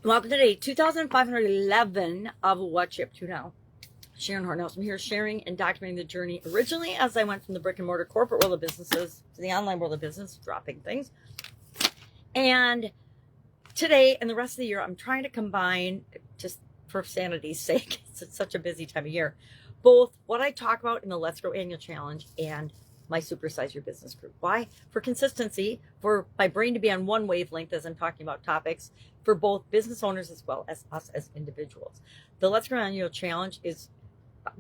Welcome to day 2511 of What's Up To Now. Sharon Horne-Ellstrom. I'm here sharing and documenting the journey originally as I went from the brick and mortar corporate world of businesses to the online world of business, dropping things. And today and the rest of the year, I'm trying to combine, just for sanity's sake, it's such a busy time of year, both what I talk about in the Let's Grow Annual Challenge and my Supersize Your Business group. Why? For consistency, for my brain to be on one wavelength as I'm talking about topics, for both business owners as well as us as individuals. The Let's Grow Annual Challenge is,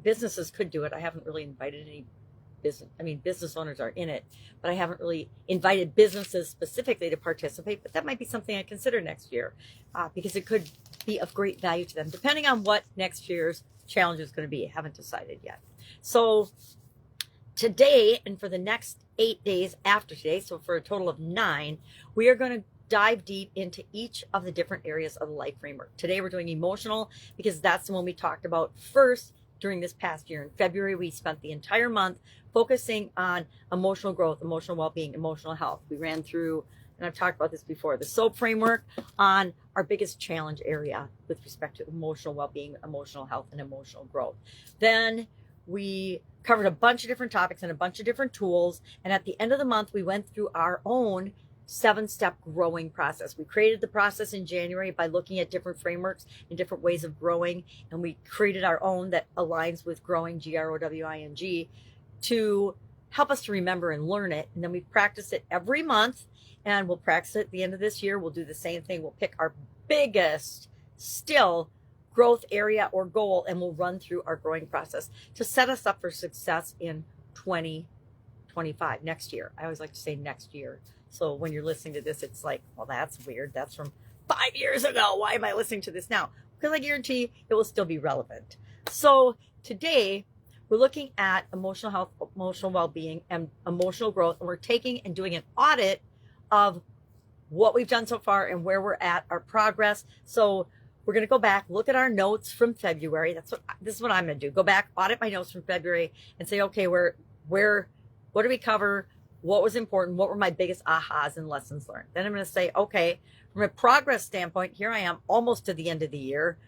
businesses could do it. I haven't really invited any business owners are in it, but I haven't really invited businesses specifically to participate, but that might be something I consider next year because it could be of great value to them, depending on what next year's challenge is going to be. I haven't decided yet. So today and for the next 8 days after today, so for a total of 9, we are going to dive deep into each of the different areas of the life framework. Today we're doing emotional because that's the one we talked about first during this past year. In February, we spent the entire month focusing on emotional growth, emotional well-being, emotional health. We ran through, and I've talked about this before, the SOAP framework on our biggest challenge area with respect to emotional well-being, emotional health, and emotional growth. Then we covered a bunch of different topics and a bunch of different tools. And at the end of the month, we went through our own 7-step growing process. We created the process in January by looking at different frameworks and different ways of growing. And we created our own that aligns with growing, GROWING, to help us to remember and learn it. And then we practice it every month, and we'll practice it at the end of this year. We'll do the same thing. We'll pick our biggest still growth area or goal, and we'll run through our growing process to set us up for success in 2025, next year. I always like to say next year. So when you're listening to this, it's like, well, that's weird. That's from 5 years ago. Why am I listening to this now? Because I guarantee it will still be relevant. So today we're looking at emotional health, emotional well-being, and emotional growth. And we're taking and doing an audit of what we've done so far and where we're at, our progress. So we're going to go back, look at our notes from February. This is what I'm going to do. Go back, audit my notes from February and say, okay, what did we cover? What was important? What were my biggest ahas and lessons learned? Then I'm going to say, okay, from a progress standpoint, here I am almost to the end of the year.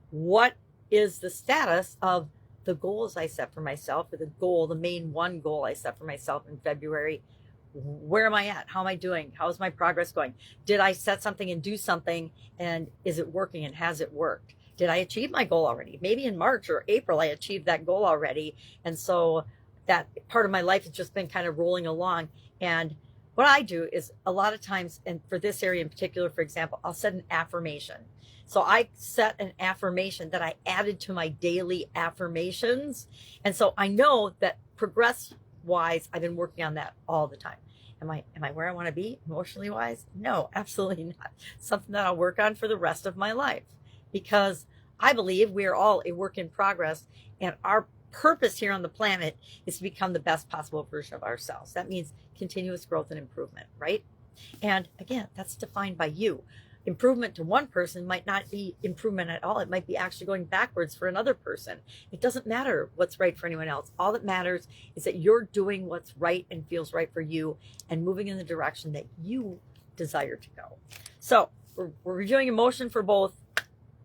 What is the status of the goals I set for myself, or the main one goal I set for myself in February? Where am I at? How am I doing? How's my progress going? Did I set something and do something, and is it working, and has it worked? Did I achieve my goal already? Maybe in March or April, I achieved that goal already. And so that part of my life has just been kind of rolling along. And what I do is a lot of times, and for this area in particular, for example, I'll set an affirmation. So I set an affirmation that I added to my daily affirmations. And so I know that progress wise, I've been working on that all the time. Am I where I want to be emotionally wise? No, absolutely not. Something that I'll work on for the rest of my life, because I believe we are all a work in progress, and our purpose here on the planet is to become the best possible version of ourselves. That means continuous growth and improvement, right? And again, that's defined by you. Improvement to one person might not be improvement at all. It might be actually going backwards for another person. It doesn't matter what's right for anyone else. All that matters is that you're doing what's right and feels right for you and moving in the direction that you desire to go. So we're reviewing emotion for both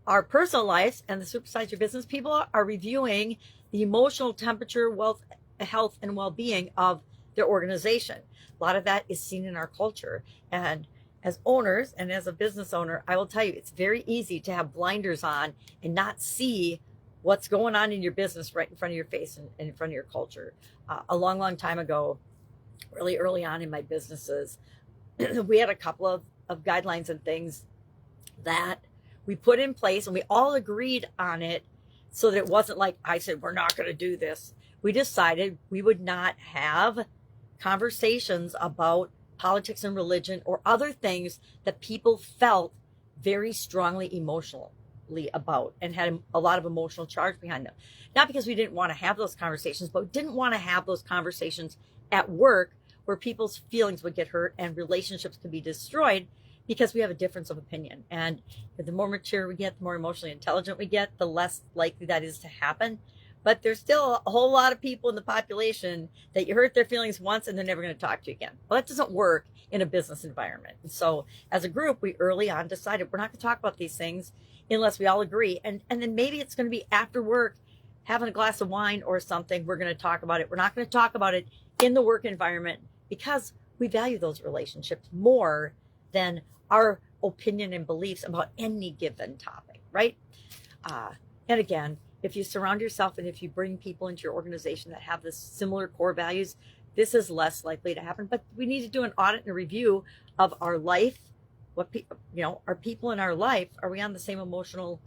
our personal lives, and the Supersize Your Business people are reviewing the emotional temperature, wealth, health, and well-being of their organization. A lot of that is seen in our culture. And as owners and as a business owner, I will tell you, it's very easy to have blinders on and not see what's going on in your business right in front of your face and in front of your culture. A long time ago, really early on in my businesses, we had a couple of guidelines and things that we put in place, and we all agreed on it, so that it wasn't like I said, we're not going to do this. We decided we would not have conversations about politics and religion or other things that people felt very strongly emotionally about and had a lot of emotional charge behind them. Not because we didn't want to have those conversations, but we didn't want to have those conversations at work where people's feelings would get hurt and relationships could be destroyed because we have a difference of opinion. And the more mature we get, the more emotionally intelligent we get, the less likely that is to happen. but there's still a whole lot of people in the population that you hurt their feelings once and they're never going to talk to you again. Well, that doesn't work in a business environment. And so as a group, we early on decided we're not going to talk about these things unless we all agree. And then maybe it's going to be after work, having a glass of wine or something, we're going to talk about it. We're not going to talk about it in the work environment because we value those relationships more than our opinion and beliefs about any given topic, right? And again, if you surround yourself and if you bring people into your organization that have this similar core values, this is less likely to happen. But we need to do an audit and a review of our life. What are people in our life? Are we on the same emotional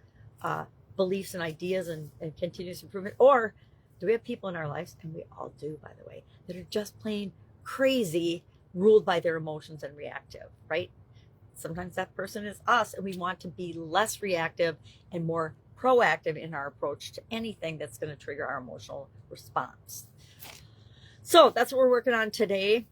beliefs and ideas and continuous improvement? Or do we have people in our lives, and we all do, by the way, that are just plain crazy, ruled by their emotions and reactive, right? Sometimes that person is us, and we want to be less reactive and more proactive in our approach to anything that's going to trigger our emotional response. So that's what we're working on today.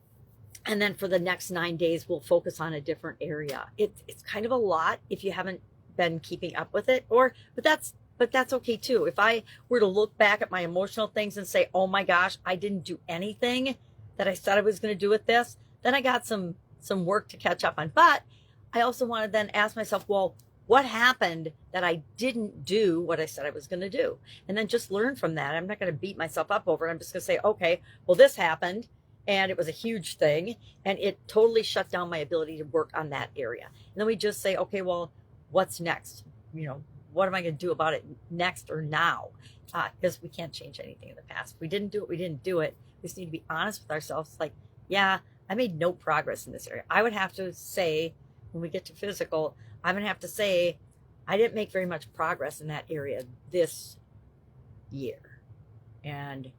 And then for the next 9 days, we'll focus on a different area. It's kind of a lot if you haven't been keeping up with it, but that's okay too. If I were to look back at my emotional things and say, oh my gosh, I didn't do anything that I said I was going to do with this, then I got some work to catch up on. But I also want to then ask myself, well, what happened that I didn't do what I said I was going to do? And then just learn from that. I'm not going to beat myself up over it. I'm just going to say, okay, well, this happened and it was a huge thing and it totally shut down my ability to work on that area. And then we just say, okay, well, what's next? What am I going to do about it next or now? Because we can't change anything in the past. If we didn't do it, we didn't do it. We just need to be honest with ourselves. Like, yeah, I made no progress in this area. I would have to say, when we get to physical, I'm going to have to say, I didn't make very much progress in that area this year. And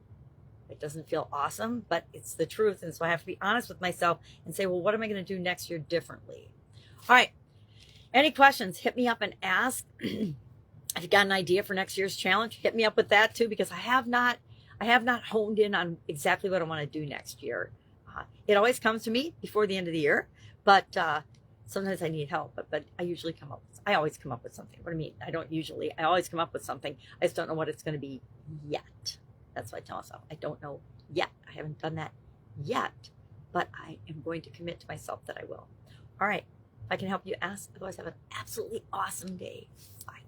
it doesn't feel awesome, but it's the truth. And so I have to be honest with myself and say, well, what am I going to do next year differently? All right. Any questions? Hit me up and ask. If you got an idea for next year's challenge, hit me up with that too, because I have not honed in on exactly what I want to do next year. It always comes to me before the end of the year, but sometimes I need help, but I always come up with something. What do I mean? I always come up with something. I just don't know what it's going to be yet. That's what I tell myself. I don't know yet. I haven't done that yet, but I am going to commit to myself that I will. All right. If I can help you, ask. Otherwise, have an absolutely awesome day. Bye.